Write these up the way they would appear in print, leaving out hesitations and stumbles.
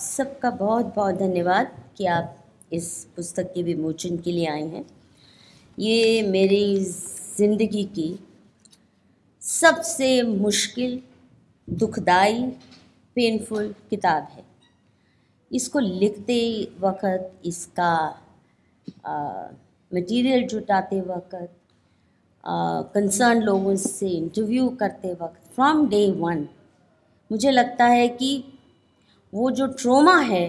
सबका बहुत बहुत धन्यवाद कि आप इस पुस्तक के विमोचन के लिए आए हैं। ये मेरी ज़िंदगी की सबसे मुश्किल, दुखदाई, पेनफुल किताब है। इसको लिखते वक्त, इसका मटेरियल जुटाते वक्त, कंसर्न लोगों से इंटरव्यू करते वक्त, फ्रॉम डे वन मुझे लगता है कि वो जो ट्रॉमा है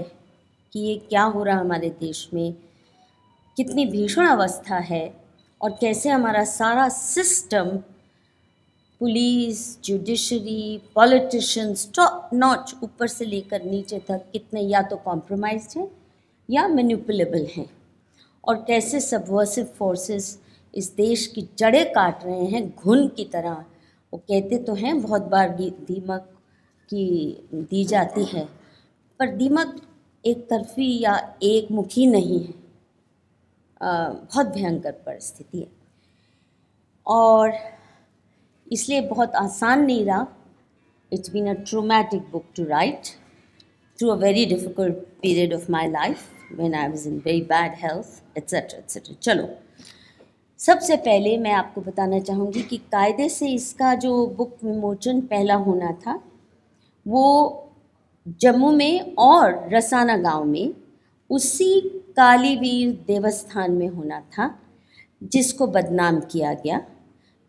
कि ये क्या हो रहा है हमारे देश में, कितनी भीषण अवस्था है और कैसे हमारा सारा system, police, judiciary, politicians, top notch ऊपर से लेकर नीचे तक कितने या तो कॉम्प्रोमाइज्ड हैं या मैनिपुलेबल हैं, और कैसे सबवर्सिव फोर्सेस इस देश की जड़ें काट रहे हैं घुन की तरह। वो कहते तो हैं बहुत बार दीमक की दी जाती है, पर दीमक एक तरफी या एक मुखी नहीं है। बहुत भयंकर परिस्थिति है और इसलिए बहुत आसान नहीं रहा। It's been a traumatic book to write through a very difficult period of my life when I was in very bad health etcetera etcetera. चलो, सबसे पहले मैं आपको बताना चाहूँगी कि कायदे से इसका जो बुक विमोचन पहला होना था वो जम्मू में और रसाना गांव में उसी कालीवीर देवस्थान में होना था, जिसको बदनाम किया गया,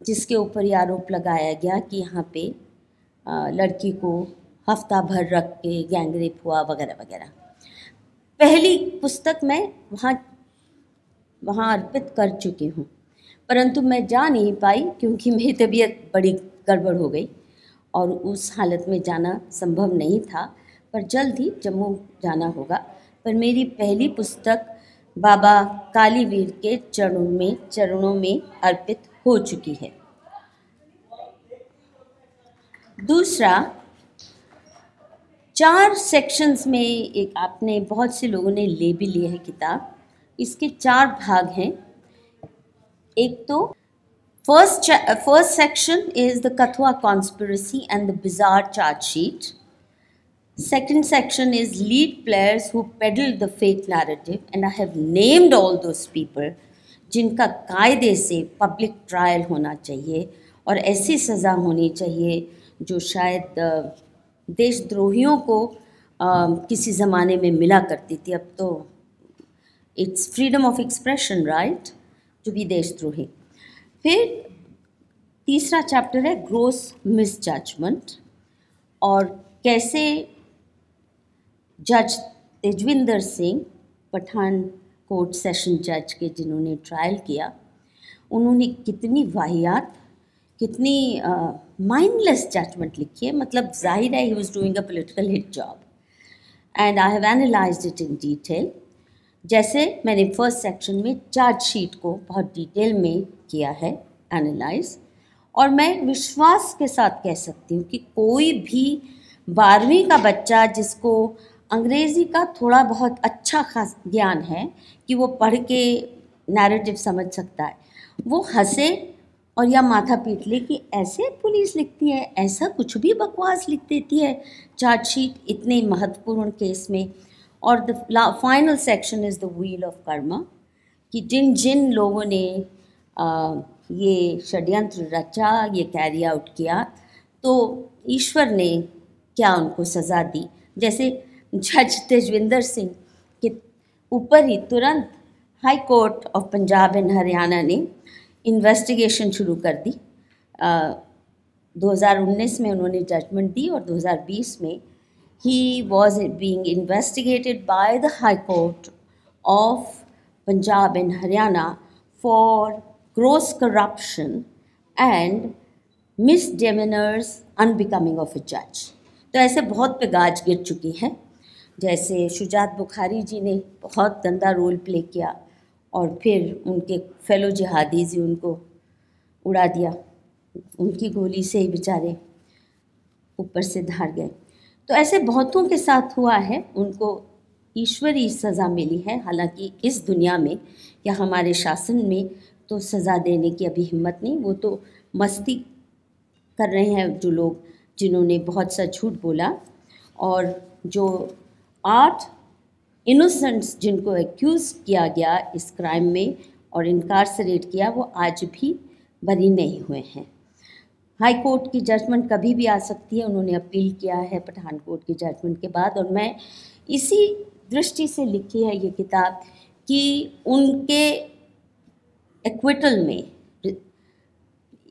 जिसके ऊपर ये आरोप लगाया गया कि यहाँ पे लड़की को हफ्ता भर रख के गैंगरेप हुआ वगैरह वगैरह। पहली पुस्तक मैं वहाँ अर्पित कर चुकी हूँ, परंतु मैं जा नहीं पाई क्योंकि मेरी तबीयत बड़ी गड़बड़ हो गई और उस हालत में जाना संभव नहीं था। पर जल्द ही जम्मू जाना होगा। पर मेरी पहली पुस्तक बाबा कालीवीर के चरणों में अर्पित हो चुकी है। दूसरा, 4 सेक्शंस में एक आपने बहुत से लोगों ने ले भी लिए है किताब। इसके 4 भाग हैं। एक तो first section is the Kathua conspiracy and the bizarre charge sheet. Second section is lead players who peddled the fake narrative, and I have named all those people जिनका कायदे से पब्लिक ट्रायल होना चाहिए और ऐसी सज़ा होनी चाहिए जो शायद देशद्रोहियों को किसी ज़माने में मिला करती थी। अब तो it's freedom of expression, right, जो भी देशद्रोही। फिर तीसरा चैप्टर है ग्रोस मिसजजमेंट, और कैसे जज तेजविंदर सिंह, पठानकोट सेशन जज के जिन्होंने ट्रायल किया, उन्होंने कितनी वाहियात, कितनी माइंडलेस जजमेंट लिखी है। मतलब जाहिर है he was doing a political hit job, and I have analysed it in detail. जैसे मैंने फर्स्ट सेक्शन में चार्जशीट को बहुत डिटेल में किया है एनालाइज, और मैं विश्वास के साथ कह सकती हूँ कि कोई भी 12वीं का बच्चा जिसको अंग्रेज़ी का थोड़ा बहुत अच्छा खास ज्ञान है कि वो पढ़ के नैरेटिव समझ सकता है, वो हंसे और या माथा पीट ले कि ऐसे पुलिस लिखती है, ऐसा कुछ भी बकवास लिख देती है चार्जशीट इतने महत्वपूर्ण केस में। और the final section is the wheel of Karma, कि जिन जिन लोगों ने ये षड्यंत्र रचा, ये कैरी आउट किया, तो ईश्वर ने क्या उनको सज़ा दी। जैसे जज तेजविंदर सिंह के ऊपर ही तुरंत high court of Punjab and Haryana ने इन्वेस्टिगेशन शुरू कर दी। 2019 में उन्होंने जजमेंट दी और 2020 में he was being investigated by the High Court of Punjab and Haryana for gross corruption and misdemeanors unbecoming of a judge। तो ऐसे बहुत पे गाज गिर चुकी है। जैसे शुजात बुखारी जी ने बहुत गंदा रोल प्ले किया और फिर उनके फेलो जिहादी जी उनको उड़ा दिया, उनकी गोली से ही बेचारे ऊपर से धार गए। तो ऐसे बहुतों के साथ हुआ है, उनको ईश्वरीय सज़ा मिली है। हालांकि इस दुनिया में या हमारे शासन में तो सज़ा देने की अभी हिम्मत नहीं, वो तो मस्ती कर रहे हैं जो लोग, जिन्होंने बहुत सा झूठ बोला और जो 8 इनोसेंट्स जिनको एक्यूज किया गया इस क्राइम में और इनकार्सरेट किया, वो आज भी बरी नहीं हुए हैं। हाई कोर्ट की जजमेंट कभी भी आ सकती है, उन्होंने अपील किया है पठानकोट की जजमेंट के बाद, और मैं इसी दृष्टि से लिखी है ये किताब कि उनके एक्विटल में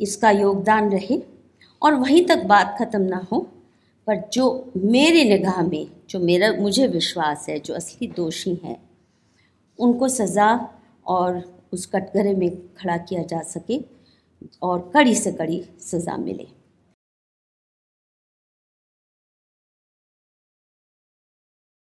इसका योगदान रहे और वहीं तक बात ख़त्म ना हो, पर जो मेरे निगाह में, जो मुझे विश्वास है जो असली दोषी हैं, उनको सज़ा और उस कटघरे में खड़ा किया जा सके और कड़ी से कड़ी सज़ा मिले।